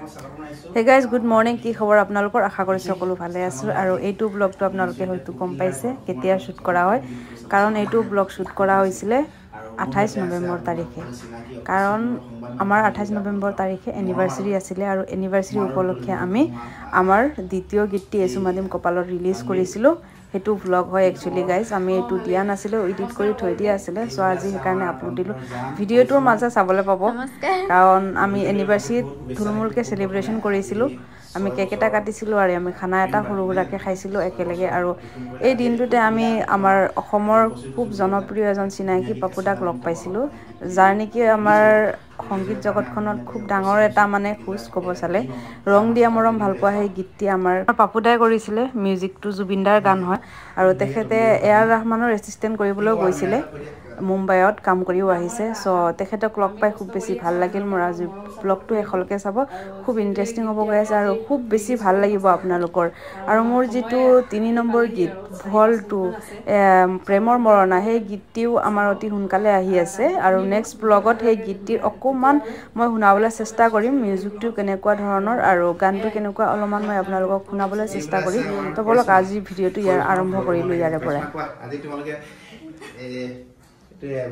Hey guys, good morning. কি খবৰ আপোনালোকৰ? আশা কৰিছো সকলো ভালে আছে আৰু এইটো ব্লগটো আপোনালোকে হয়তো গম পাইছে কেতিয়া শুট কৰা হয় কাৰণ এইটো ব্লগ শুট কৰা হৈছিল 28 নৱেম্বৰ তাৰিখে কাৰণ আমাৰ 28 নৱেম্বৰ তাৰিখে এনিভাৰ্সাৰি আছিল আৰু এনিভাৰ্সাৰি উপলক্ষে আমি আমাৰ দ্বিতীয় গীতটি এসুমাদিম কপালত ৰিলিজ কৰিছিলো হেতু ব্লগ হয় একচুয়ালি গাইস আমি এটু দিয়া নাছিল এডিট কৰি থৈ দিয়া আছিল সো আজি হেকাৰণে আপলোড দিলো ভিডিওটোৰ মাজে চাবলৈ পাব কাৰণ আমি এনিভাৰ্সাৰি ধুলমুলকে সেলিব্ৰেশন কৰিছিলো আমি কেক এটা কাটিছিলো আৰু আমি খানা এটা সৰুৰাকে খাইছিলো একেলগে আৰু এই দিনটোতে আমি আমাৰ অসমৰ খুব জনপ্ৰিয় এজন চিনাকি পাপুদাক লগ পাইছিলো যাৰ নেকি আমাৰ সংগীত জগতখনত খুব ডাঙৰ এটা মানে খুশ কব চালে ৰং দিয়া মৰম ভাল পোৱা সেই গীতটি আমাৰ পাপুদাই কৰিছিল মিউজিকটো জুবিনদাৰ গান হয় আৰু তেখেতে এআৰ ৰহমানৰ এসিস্টেন্ট কৰিবলৈ গৈছিল মুম্বাইত কাম কৰিও আহিছে সো তেখেতক লগ পাই খুব বেছি ভাল লাগিল মোৰ আজি ব্লগটো এখলকে চাব খুব ইন্টাৰেস্টিং হ'ব গৈ আছে আৰু খুব বেছি ভাল লাগিব আপোনালোকৰ আৰু মোৰ যেটো 3 নম্বৰ গীত ভল টু প্ৰেমৰ মৰণা সেই গীতটিও আমাৰ অতি হুনকালে আহি আছে আৰু নেক্সট ব্লগত সেই গীতটিৰ অকমান মই শুনাবলৈ চেষ্টা কৰিম মিউজিকটো কেনেকুৱা ধৰণৰ আৰু গানটো কেনেকুৱা অলপমান মই আপোনালোকক শুনাবলৈ চেষ্টা কৰিম তো বলক আজি ভিডিওটো ইয়াৰ আৰম্ভ কৰিলো ইয়াৰে পৰা আজি তোমালোকে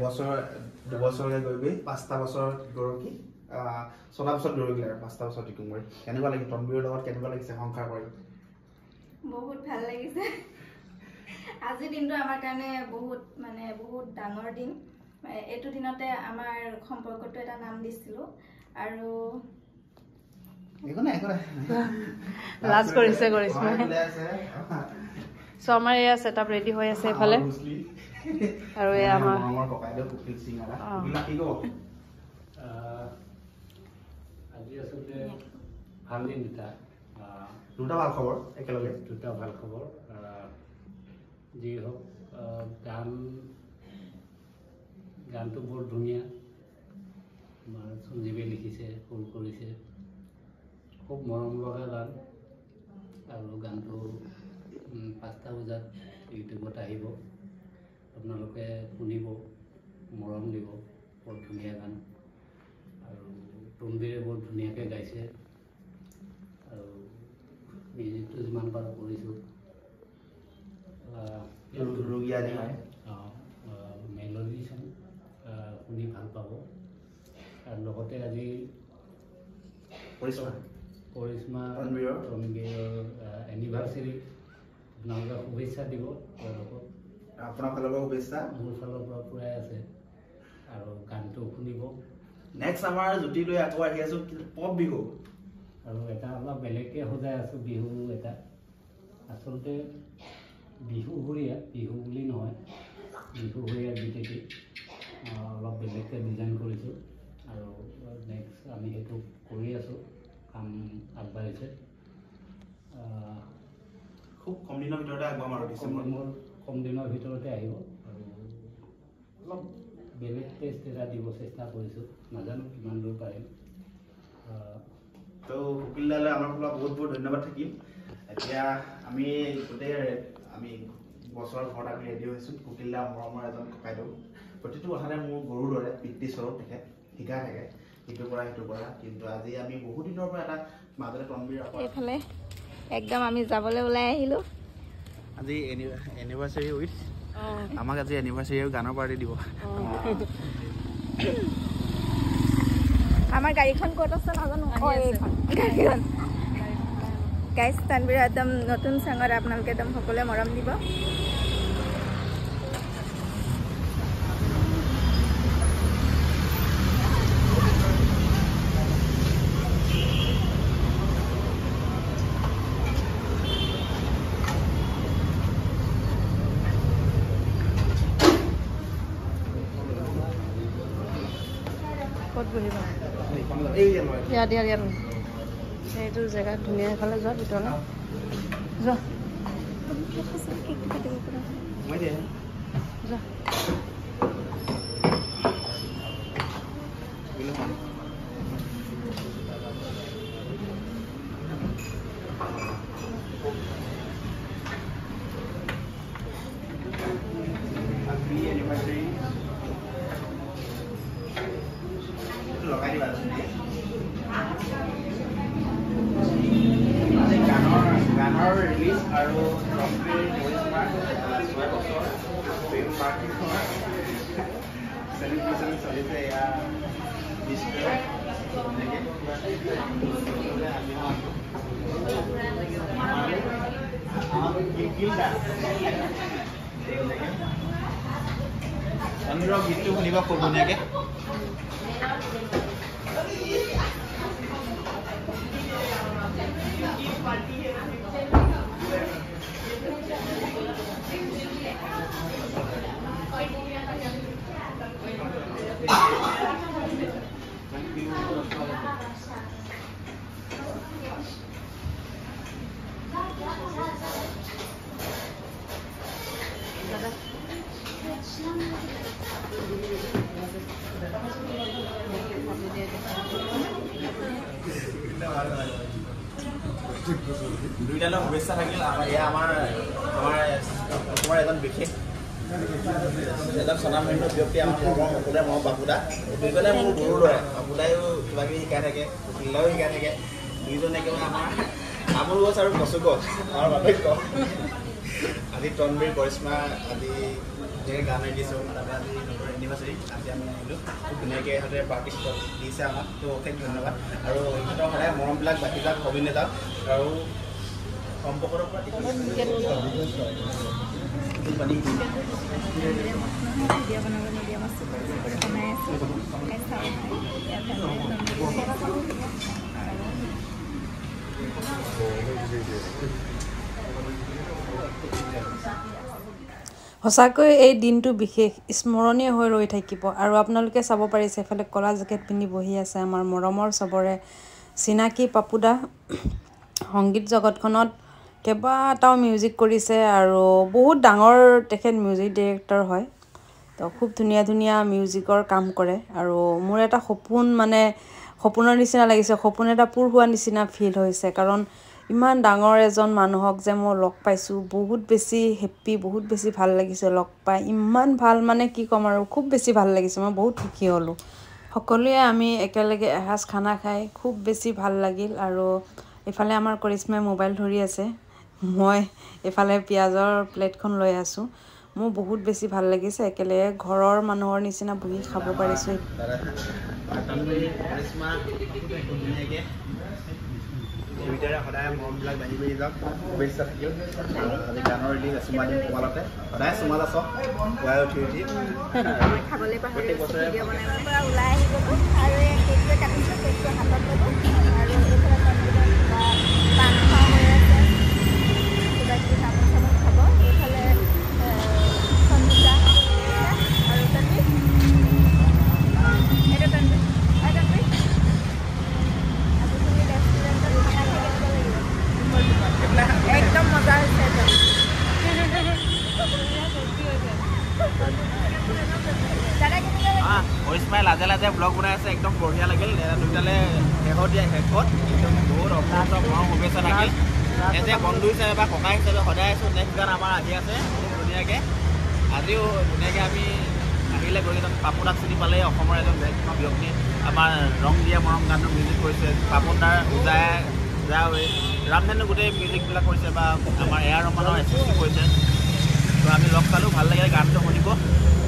বছৰ দুবছৰলৈ গৈ 5টা বছৰ গৰকি 6টা বছৰ গৰকি আৰু 5টা বছৰ টিকুম কৰি কেনেকুৱা লাগি তনবিৰৰ লগত কেনেকুৱা লাগিছে সংসাৰ কৰি বহুত ভাল লাগিছে আজি দিনটো আমাৰ কাৰণে বহুত ডাঙৰ দিন এটো দিনতে আমাৰ সম্পৰ্কটো এটা নাম দিছিলো আৰু একো নাই লাজ কৰিছে সো আমাৰ এয়া সেটআপ ৰেডি হৈ আছে এফালে আৰু এয়া আমাৰ ককাইদেউ কুকিল সিংৰা কি কব আজি আসলে ভাল দিন দুটা ভাল খবৰ একেলগে দুটা ভাল খবৰ যি হোক গানটো বৰ ধুনীয়া আমাৰ সঞ্জীৱে লিখিছে সুৰ কৰিছে খুব মৰম লগা গান আৰু গানটো 5টা বজাত ইউটিউবত আহিব আপোনালোকে শুনিব মৰম দিব বৰ ধুনীয়া গান আৰু তনবিৰে বৰ ধুনীয়াকৈ গাইছে আৰু মিউজিকটো যিমান পাৰোঁ কৰিছোঁ মেলোডি চং শুনি ভাল পাব আৰু লগতে আজি কৰিশ্মা তনবিৰৰ এনিভাৰ্সাৰি আপোনালোকে শুভেচ্ছা দিব তেওঁলোকক আপোনাৰ ফালৰ পৰা শুভেচ্ছা মোৰ ফালৰ পৰা পুৰাই আছে আৰু গানটো শুনিব নেক্সট আমাৰ জুতি লৈ আকৌ আহি আছো পপ বিহু আৰু এটা অলপ বেলেগকৈ সজাই আছো বিহু এটা আচলতে বিহু হুৰীয়া বিহু বুলি নহয় বিহু হুৰীয়া গীতটি অলপ বেলেগকৈ ডিজাইন কৰিছোঁ আৰু নেক্সট আমি সেইটো কৰি আছোঁ কাম আগবাঢ়িছে খুব কম দিনৰ ভিতৰতে আগবাম আৰু কম দিনৰ ভিতৰতে আহিব আৰু অলপ বেলেগ টেষ্ট এটা দিব চেষ্টা কৰিছোঁ নাজানো কিমান দূৰ পাৰিম তো কুকিল দালৈ আমাৰ ফালৰ বহুত ধন্যবাদ থাকিল এতিয়া আমি গোটেই আমি বছৰৰ ঘৰত আমি ৰেডি হৈছোঁ কুকিল দা মৰমৰ এজন ককাইদেউ প্ৰতিটো কথাতে মোৰ গৰুৰ দৰে পিতৃ স্বৰূপ তেখেত শিকাই থাকে সেইটো কৰা কিন্তু আজি আমি বহুত দিনৰ পৰা এটা মাজতে তনবিৰ এইফালে একদম আমি যাবলৈ ওলাই আহিলো আজি এনিভাৰ্সাৰি উইথ আমাক আজি এনিভাৰ্সাৰি আৰু গানৰ পাৰ্টি দিব আমাৰ গাড়ীখন ক'ত আছে নাজানো গাড়ীখন গাইজ তনবিৰ একদম নতুন সংগত আপোনালোকে একদম সকলোৱে মৰম দিব এইটো জেগা ধুনীয়া এফালে যোৱা ভিতৰলৈ যোৱা লগাই দিবা গানৰ ৰিলিজ আৰু ৰংবীৰ কৰিশ্মা 6 বছৰ প্ৰেম বাৰ্ষিকীৰ চেলিব্ৰেশ্যন চলিছে এয়া ডিছপ্লে চন্দ্ৰ গীতটো শুনিব খুব ধুনীয়াকে দুইটালৈ শুভেচ্ছা থাকিল আমাৰ এজন বিশেষ এজন স্বনামধন্য ব্যক্তি আমাৰ সকলোৰে মৰম বাপুদা দুইজনে মোৰ গুৰুৰ দৰে বাপুদায়ো কিবা কিবি শিকাই থাকে ককিলাও শিকাই থাকে দুইজনে একেবাৰে আমাৰ তামোল গছ আৰু কচু গছ আমাৰ বাপেক আজি তনবীৰ কৰিশ্মা আদি ধুনীয়াকৈ গান দিছোঁ তাতে আজি এনিভাৰ্চাৰী আজি আমি আহিলোঁ খুব ধুনীয়াকৈ ইহঁতে পাৰ্টিচিপেট দিছে আমাক তো অশেষ ধন্যবাদ আৰু ইহঁতৰ সদায় মৰমবিলাক বাঢ়ি যাওক অভিনেতা আৰু সম্পৰ্কৰ পৰা সঁচাকৈ এই দিনটো বিশেষ স্মৰণীয় হৈ ৰৈ থাকিব আৰু আপোনালোকে চাব পাৰিছে এফালে কলা জেকেট পিন্ধি বহি আছে আমাৰ মৰমৰ চবৰে চিনাকি পাপুদা সংগীত জগতখনত কেইবাটাও মিউজিক কৰিছে আৰু বহুত ডাঙৰ তেখেত মিউজিক ডাইৰেক্টৰ হয় তো খুব ধুনীয়া ধুনীয়া মিউজিকৰ কাম কৰে আৰু মোৰ এটা সপোন মানে সপোনৰ নিচিনা লাগিছে সপোন এটা পূৰ হোৱা নিচিনা ফিল হৈছে কাৰণ ইমান ডাঙৰ এজন মানুহক যে মই লগ পাইছোঁ বহুত বেছি হেপ্পী বহুত বেছি ভাল লাগিছে লগ পাই ইমান ভাল মানে কি ক'ম আৰু খুব বেছি ভাল লাগিছে মই বহুত সুখী হ'লোঁ সকলোৱে আমি একেলগে এসাঁজ খানা খাই খুব বেছি ভাল লাগিল আৰু এফালে আমাৰ কৰিশ্মাই মোবাইল ধৰি আছে মই এফালে পিঁয়াজৰ প্লেটখন লৈ আছোঁ মোৰ বহুত বেছি ভাল লাগিছে একেলগে ঘৰৰ মানুহৰ নিচিনা বহি খাব পাৰিছোঁ দুইটাৰে সদায় মৰমবিলাক বাঢ়ি বাঢ়ি যাওক শুভেচ্ছা থাকিল আজি গানৰ ৰিলিজ আছে চুমা দিম তোমালোকে সদায় চুমাত আছ পুৱাই উঠি খাবলৈ পাহৰি ভিডিঅ' বনাবৰ পৰা ওলাই আহি গ'লোঁ আৰু এই কেকটো কাটিছোঁ কেকটো হাতত ল'লোঁ আৰু এইফালে পান খোৱা হৈ আছে কিবা কিবি তামোল চামোল খাব এইফালে সঞ্জিতা আৰু তন্বী এইটো তন্বী একদম মজা হৈছে কৰিশ্মাই লাজে লাজে ব্লগ বনাই আছে একদম বঢ়িয়া লাগিল দুইটালে শেষত একদম বহুত অপূৰ্ব মৰম শুভেচ্ছা থাকিল এতিয়া বন্ধু হিচাপে বা ককা হিচাপে সদায় আছোঁ নেক্সট গান আমাৰ আহি আছে খুব ধুনীয়াকৈ আজিও ধুনীয়াকৈ আমি আহিলে গৈ পাপুদাক চিনি পালে অসমৰ এজন ব্যক্তি আমাৰ ৰং দিয়া মৰম গানটো মিউজিক কৰিছে পাপন দাৰ উজাই ৰামধেনু গোটেই মিউজিকবিলাক কৰিছে বা আমাৰ এ আৰ ৰহমানৰ এচিষ্টেণ্ট কৰিছে তো আমি লগ পালোঁ ভাল লাগে গানটো শুনিব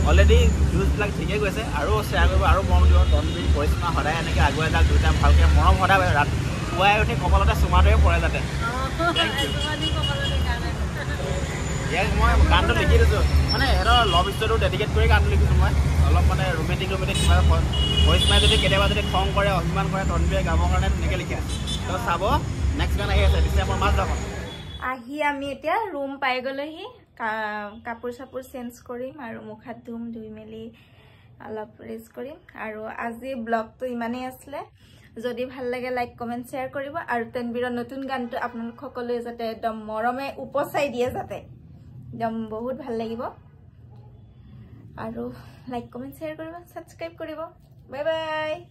অলৰেডি ভিউজবিলাক ঠিকেই গৈছে আৰু শ্বেয়াৰ কৰিব আৰু মৰম দিব তনবীৰ কৰিশ্মা সদায় এনেকৈ আগুৱাই যাওক দুইটা ভালকৈ মৰম সদায় পুৱাই উঠি কপালতে চুমাটোৱে পৰে যাতে ইয়াক মই গানটো লিখি দিছোঁ মানে সিহঁতৰ লভ ষ্টৰিটো ডেডিকেট কৰি গানটো লিখিছোঁ মই অলপ মানে ৰোমেণ্টিক কিবা কৰিশ্মাই যদি কেতিয়াবা যদি খং কৰে অভিমান কৰে তনবীৰে গাবৰ কাৰণে তেনেকৈ লিখি দিছোঁ তো চাব নেক্সট গান আহি আছে ডিচেম্বৰ মাহ যাব আহি আমি এতিয়া ৰুম পাই গ'লোহি কাপোৰ চাপোৰ চেঞ্জ কৰিম আৰু মুখ হাত ধুই মেলি অলপ ৰেষ্ট কৰিম আৰু আজি ব্লগটো ইমানেই আছিলে যদি ভাল লাগে লাইক কমেণ্ট শ্বেয়াৰ কৰিব আৰু তনবীৰৰ নতুন গানটো আপোনালোক সকলোৱে যাতে একদম মৰমে উপচাই দিয়ে যাতে একদম বহুত ভাল লাগিব আৰু লাইক কমেণ্ট শ্বেয়াৰ কৰিব ছাবস্ক্ৰাইব কৰিব বাই বাই